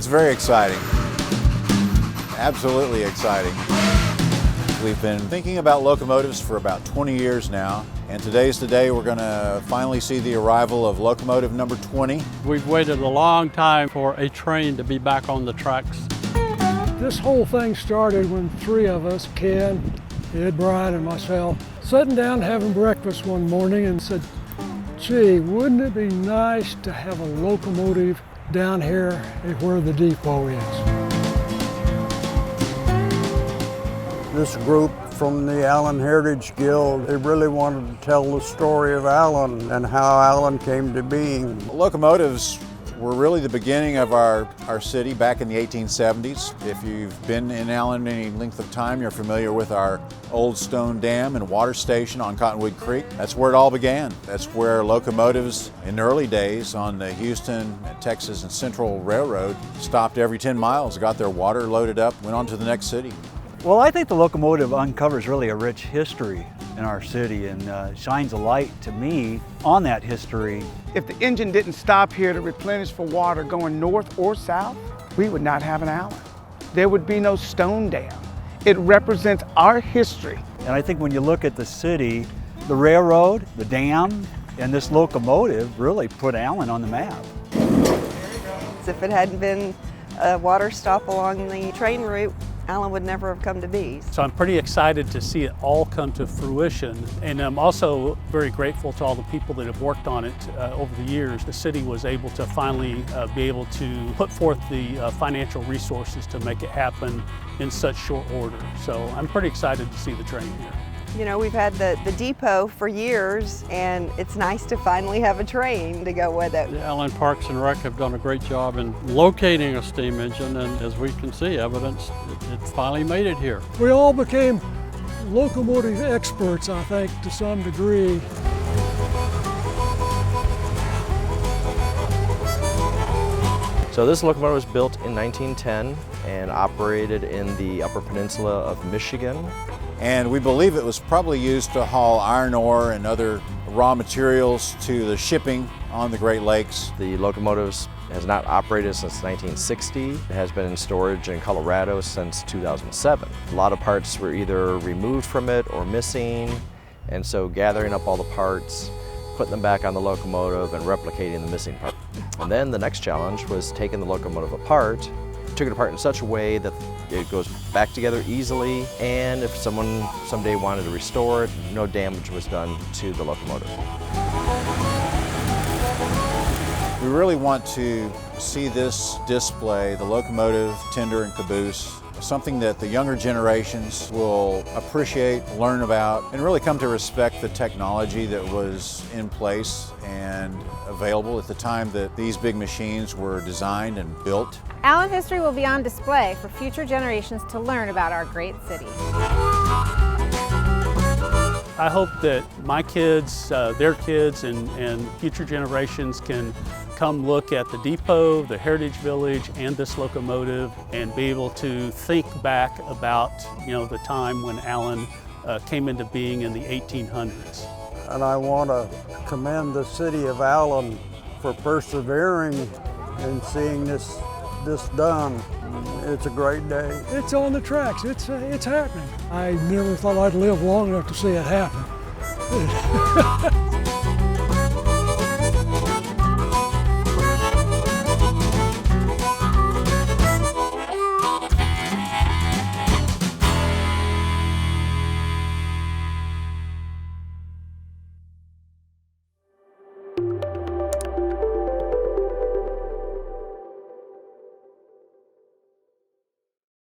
It's very exciting. Absolutely exciting. We've been thinking about locomotives for about 20 years now, and today's the day we're going to finally see the arrival of locomotive number 20. We've waited a long time for a train to be back on the tracks. This whole thing started when three of us, Ken, Ed Bryan, and myself, sitting down having breakfast one morning and said, gee, wouldn't it be nice to have a locomotive down here where the depot is? This group from the Allen Heritage Guild, they really wanted to tell the story of Allen and how Allen came to being. Locomotives were really the beginning of our city back in the 1870s. If you've been in Allen any length of time, you're familiar with our old stone dam and water station on Cottonwood Creek. That's where it all began. That's where locomotives in the early days on the Houston, Texas and Central Railroad stopped every 10 miles, got their water loaded up, went on to the next city. Well, I think the locomotive uncovers really a rich history in our city and shines a light to me on that history. If the engine didn't stop here to replenish for water going north or south, we would not have an Allen. There would be no stone dam. It represents our history. And I think when you look at the city, the railroad, the dam, and this locomotive really put Allen on the map. If it hadn't been a water stop along the train route, Allen would never have come to be. So I'm pretty excited to see it all come to fruition, and I'm also very grateful to all the people that have worked on it over the years. The city was able to finally be able to put forth the financial resources to make it happen in such short order. So I'm pretty excited to see the train here. You know, we've had the depot for years, and it's nice to finally have a train to go with it. The Allen Parks and Rec have done a great job in locating a steam engine, and as we can see, evidence it finally made it here. We all became locomotive experts, I think, to some degree. So this locomotive was built in 1910 and operated in the Upper Peninsula of Michigan. And we believe it was probably used to haul iron ore and other raw materials to the shipping on the Great Lakes. The locomotive has not operated since 1960. It has been in storage in Colorado since 2007. A lot of parts were either removed from it or missing, and so gathering up all the parts, putting them back on the locomotive and replicating the missing part. And then the next challenge was taking the locomotive apart. Took it apart in such a way that it goes back together easily, and if someone someday wanted to restore it, no damage was done to the locomotive. We really want to see this display, the locomotive, tender and caboose, something that the younger generations will appreciate, learn about, and really come to respect the technology that was in place and available at the time that these big machines were designed and built. Allen history will be on display for future generations to learn about our great city. I hope that my kids, their kids, and future generations can come look at the depot, the Heritage Village, and this locomotive, and be able to think back about, the time when Allen came into being in the 1800s. And I want to commend the city of Allen for persevering and seeing this done. It's a great day. It's on the tracks. It's happening. I never thought I'd live long enough to see it happen.